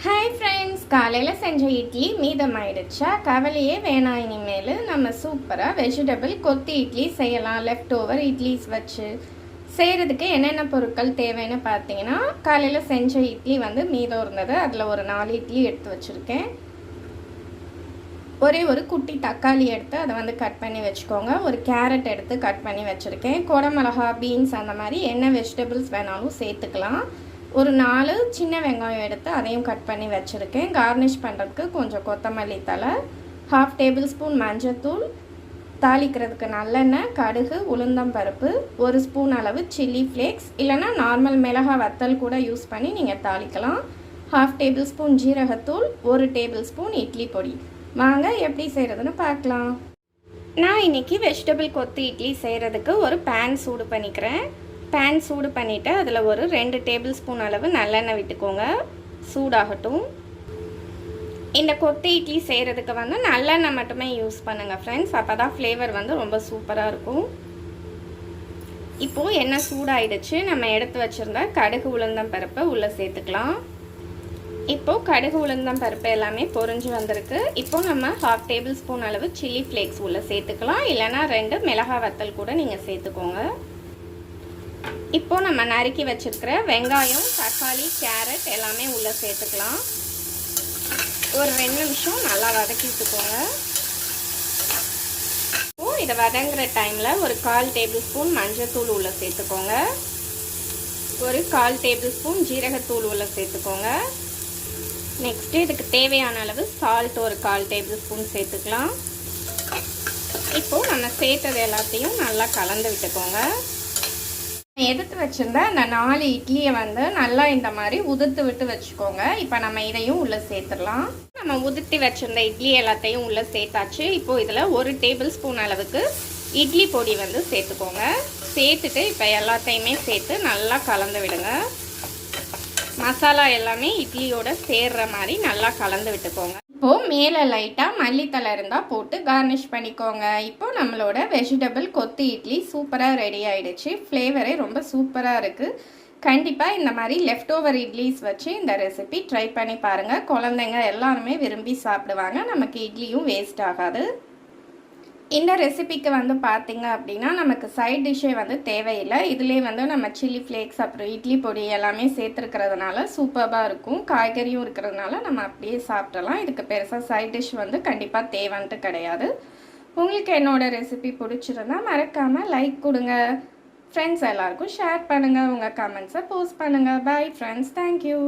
Hi friends, காலையில் செஞ்ச இட்லி மீதமாயிடுச்சா? கவலையே வேணாம். இனிமேல் நம்ம சூப்பராக வெஜிடபிள் கொத்து இட்லி செய்யலாம். லெஃப்ட் ஓவர் இட்லிஸ் வச்சு செய்கிறதுக்கு என்னென்ன பொருட்கள் தேவைன்னு பார்த்தீங்கன்னா, காலையில் செஞ்ச இட்லி மீதம் இருந்தது. அதில் ஒரு 4 இட்லி எடுத்து வச்சுருக்கேன். ஒரே ஒரு குட்டி தக்காளி எடுத்து அதை கட் பண்ணி வச்சுக்கோங்க. ஒரு கேரட் எடுத்து கட் பண்ணி வச்சுருக்கேன். குடமிளகா, பீன்ஸ் அந்த மாதிரி என்ன வெஜிடபிள்ஸ் வேணாலும் சேர்த்துக்கலாம். ஒரு 4 சின்ன வெங்காயம் எடுத்து அதையும் கட் பண்ணி வச்சுருக்கேன். கார்னிஷ் பண்ணுறதுக்கு கொஞ்சம் கொத்தமல்லி தழை, 1/2 டேபிள் ஸ்பூன் மஞ்சத்தூள், தாளிக்கிறதுக்கு நல்லெண்ணெய், கடுகு, உளுந்தம்பருப்பு, 1 ஸ்பூன் அளவு சில்லி ஃப்ளேக்ஸ், இல்லைனா நார்மல் மிளகாய் வத்தல் கூட யூஸ் பண்ணி நீங்கள் தாளிக்கலாம். 1/2 டேபிள் ஸ்பூன் ஜீரகத்தூள், 1 டேபிள் ஸ்பூன் இட்லி பொடி. வாங்க எப்படி செய்கிறதுன்னு பார்க்கலாம். நான் இன்றைக்கி வெஜிடபிள் கொத்து இட்லி செய்கிறதுக்கு ஒரு பேன் சூடு பண்ணிக்கிறேன். பேன் சூடு பண்ணிவிட்டு அதில் ஒரு 2 டேபிள் ஸ்பூன் அளவு நல்லெண்ணெய் விட்டுக்கோங்க. சூடாகட்டும். இந்த கொத்து இட்லி செய்கிறதுக்கு நல்லெண்ணெய் மட்டுமே யூஸ் பண்ணுங்கள் ஃப்ரெண்ட்ஸ். அப்போ தான் ஃப்ளேவர் ரொம்ப சூப்பராக இருக்கும். இப்போது எண்ணெய் சூடாயிடுச்சு. நம்ம எடுத்து வச்சுருந்த கடுகு உளுந்தம் பருப்பை உள்ளே சேர்த்துக்கலாம். இப்போது கடுகு உளுந்தம் பருப்பு எல்லாமே பொரிஞ்சு வந்திருக்கு. இப்போது நம்ம 1/2 டேபிள் ஸ்பூன் அளவு சில்லி ஃப்ளேக்ஸ் உள்ளே சேர்த்துக்கலாம். இல்லைனா 2 மிளகாய் வத்தல் கூட நீங்கள் சேர்த்துக்கோங்க. இப்போ நம்ம நறுக்கி வச்சிருக்கிற வெங்காயம், தக்காளி, கேரட் எல்லாமே உள்ளே சேர்த்துக்கலாம். ஒரு 2 நிமிஷம் நல்லா வதக்கி விட்டுக்கோங்க. இப்போது இதை வதங்குற டைமில் ஒரு 1/4 டேபிள் ஸ்பூன் மஞ்சத்தூள் உள்ளே சேர்த்துக்கோங்க. ஒரு 1/4 டேபிள் ஸ்பூன் ஜீரகத்தூள் உள்ளே சேர்த்துக்கோங்க. நெக்ஸ்ட்டு இதுக்கு தேவையான அளவு சால்ட் ஒரு 1/4 டேபிள் ஸ்பூன் சேர்த்துக்கலாம். இப்போது நம்ம சேர்த்தது எல்லாத்தையும் நல்லா கலந்து விட்டுக்கோங்க. எடுத்து வச்சுருந்த அந்த 4 இட்லியை நல்லா இந்த மாதிரி உதிர்த்து விட்டு வச்சுக்கோங்க. இப்போ நம்ம இதையும் உள்ளே சேர்த்துடலாம். நம்ம உதிர்த்தி வச்சுருந்த இட்லி எல்லாத்தையும் உள்ளே சேர்த்தாச்சு. இப்போது இதில் 1 டேபிள் ஸ்பூன் அளவுக்கு இட்லி பொடி சேர்த்துக்கோங்க. சேர்த்துட்டு இப்போ எல்லாத்தையுமே சேர்த்து நல்லா கலந்து விடுங்க. மசாலா எல்லாமே இட்லியோட சேர்ற மாதிரி நல்லா கலந்து விட்டுக்கோங்க. இப்போது மேலே லைட்டாக மல்லித்தலை இருந்தால் போட்டு கார்னிஷ் பண்ணிக்கோங்க. இப்போது நம்மளோட வெஜிடபிள் கொத்து இட்லி சூப்பராக ரெடி ஆகிடுச்சு. ஃப்ளேவரே ரொம்ப சூப்பராக இருக்குது. கண்டிப்பாக இந்த மாதிரி லெஃப்ட் ஓவர் இட்லிஸ் வச்சு இந்த ரெசிபி ட்ரை பண்ணி பாருங்கள். குழந்தைங்க எல்லாருமே விரும்பி சாப்பிடுவாங்க. நமக்கு இட்லியும் வேஸ்ட் ஆகாது. இந்த ரெசிபிக்கு பார்த்தீங்க அப்படின்னா நமக்கு சைட் டிஷ்ஷே தேவையில்லை. இதிலே நம்ம சில்லி ஃப்ளேக்ஸ் அப்புறம் இட்லி பொடி எல்லாமே சேர்த்துருக்கிறதுனால சூப்பராக இருக்கும். காய்கறியும் இருக்கிறதுனால நம்ம அப்படியே சாப்பிடலாம். இதுக்கு பெருசாக சைட் டிஷ் கண்டிப்பாக தேவைன்ட்டு கிடையாது. உங்களுக்கு என்னோடய ரெசிபி பிடிச்சிருந்தா மறக்காமல் லைக் கொடுங்க. ஃப்ரெண்ட்ஸ் எல்லாருக்கும் ஷேர் பண்ணுங்கள். உங்கள் கமெண்ட்ஸை போஸ்ட் பண்ணுங்கள். Bye friends, thank you.